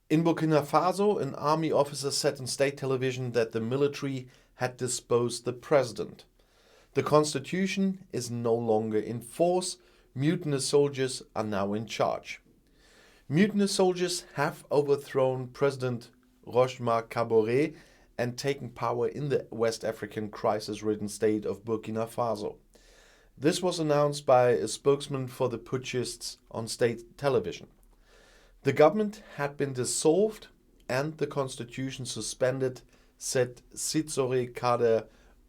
In Burkina Faso, an army officer said on state television that the military had deposed the president. The constitution is no longer in force. Mutinous soldiers are now in charge. Mutinous soldiers have overthrown President Marc and taken power in the West African crisis-ridden state of Burkina Faso. This was announced by a spokesman for the putschists on state television. The government had been dissolved and the constitution suspended, said Sitsore Kader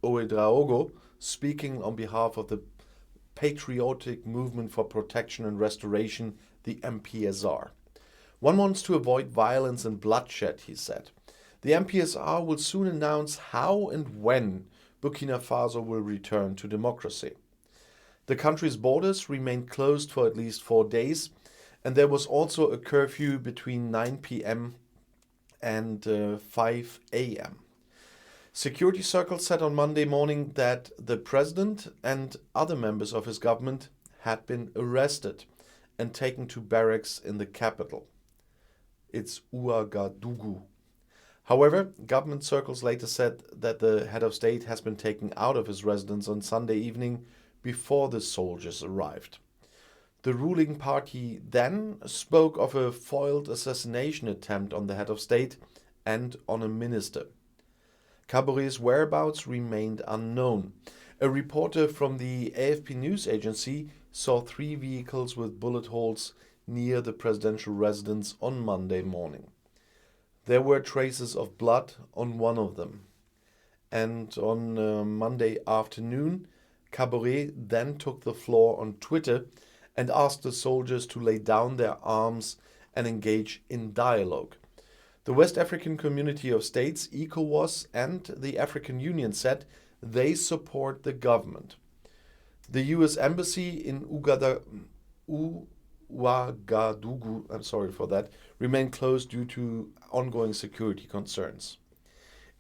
Ouedraogo, speaking on behalf of the Patriotic Movement for Protection and Restoration, the MPSR. One wants to avoid violence and bloodshed, he said. The MPSR will soon announce how and when Burkina Faso will return to democracy. The country's borders remained closed for at least 4 days, and there was also a curfew between 9 p.m. and 5 a.m. Security circles said on Monday morning that the president and other members of his government had been arrested and taken to barracks in the capital. It's Ouagadougou. However, government circles later said that the head of state has been taken out of his residence on Sunday evening before the soldiers arrived. The ruling party then spoke of a foiled assassination attempt on the head of state and on a minister. Kaboré's whereabouts remained unknown. A reporter from the AFP news agency saw 3 vehicles with bullet holes near the presidential residence on Monday morning. There were traces of blood on one of them. And on Monday afternoon, Kaboré then took the floor on Twitter and asked the soldiers to lay down their arms and engage in dialogue. The West African Community of States, ECOWAS, and the African Union said they support the government. The US Embassy in Ouagadougou, remained closed due to ongoing security concerns.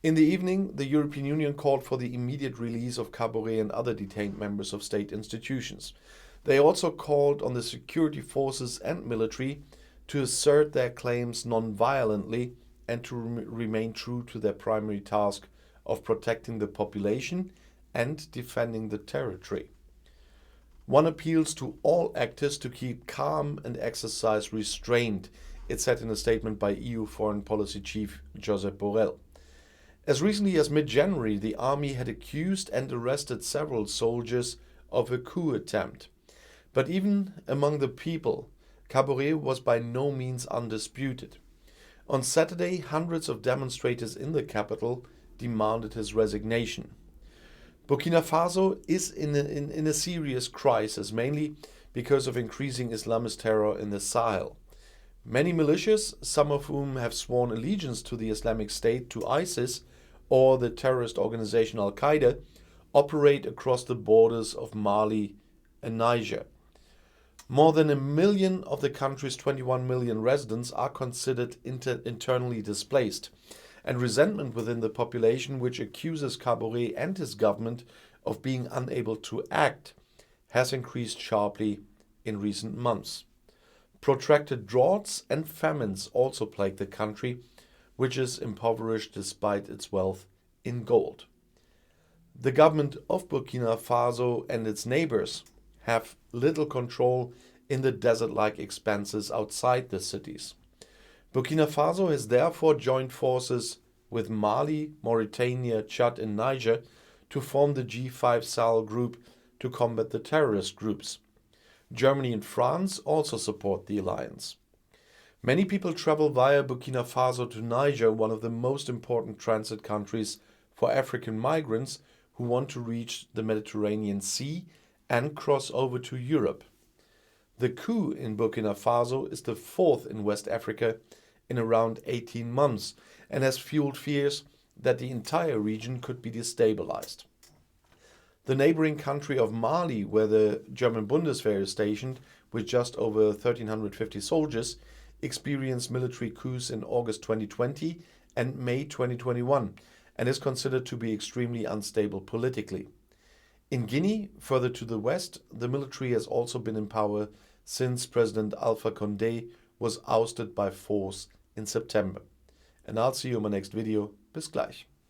In the evening, the European Union called for the immediate release of Kaboré and other detained members of state institutions. They also called on the security forces and military to assert their claims non-violently and to remain true to their primary task of protecting the population and defending the territory. One appeals to all actors to keep calm and exercise restraint, it said in a statement by EU Foreign Policy Chief Josep Borrell. As recently as mid-January, the army had accused and arrested several soldiers of a coup attempt. But even among the people, Kaboré was by no means undisputed. On Saturday, hundreds of demonstrators in the capital demanded his resignation. Burkina Faso is in a serious crisis, mainly because of increasing Islamist terror in the Sahel. Many militias, some of whom have sworn allegiance to the Islamic State, to ISIS, or the terrorist organization Al-Qaeda, operate across the borders of Mali and Niger. More than 1 million of the country's 21 million residents are considered internally displaced, and resentment within the population, which accuses Kaboré and his government of being unable to act, has increased sharply in recent months. Protracted droughts and famines also plague the country, which is impoverished despite its wealth in gold. The government of Burkina Faso and its neighbors have little control in the desert-like expanses outside the cities. Burkina Faso has therefore joined forces with Mali, Mauritania, Chad and Niger to form the G5 Sahel group to combat the terrorist groups. Germany and France also support the alliance. Many people travel via Burkina Faso to Niger, one of the most important transit countries for African migrants who want to reach the Mediterranean Sea and cross over to Europe. The coup in Burkina Faso is the 4th in West Africa in around 18 months and has fueled fears that the entire region could be destabilized. The neighboring country of Mali, where the German Bundeswehr is stationed with just over 1,350 soldiers, experienced military coups in August 2020 and May 2021 and is considered to be extremely unstable politically. In Guinea, further to the west, the military has also been in power since President Alpha Condé was ousted by force in September. And I'll see you in my next video. Bis gleich.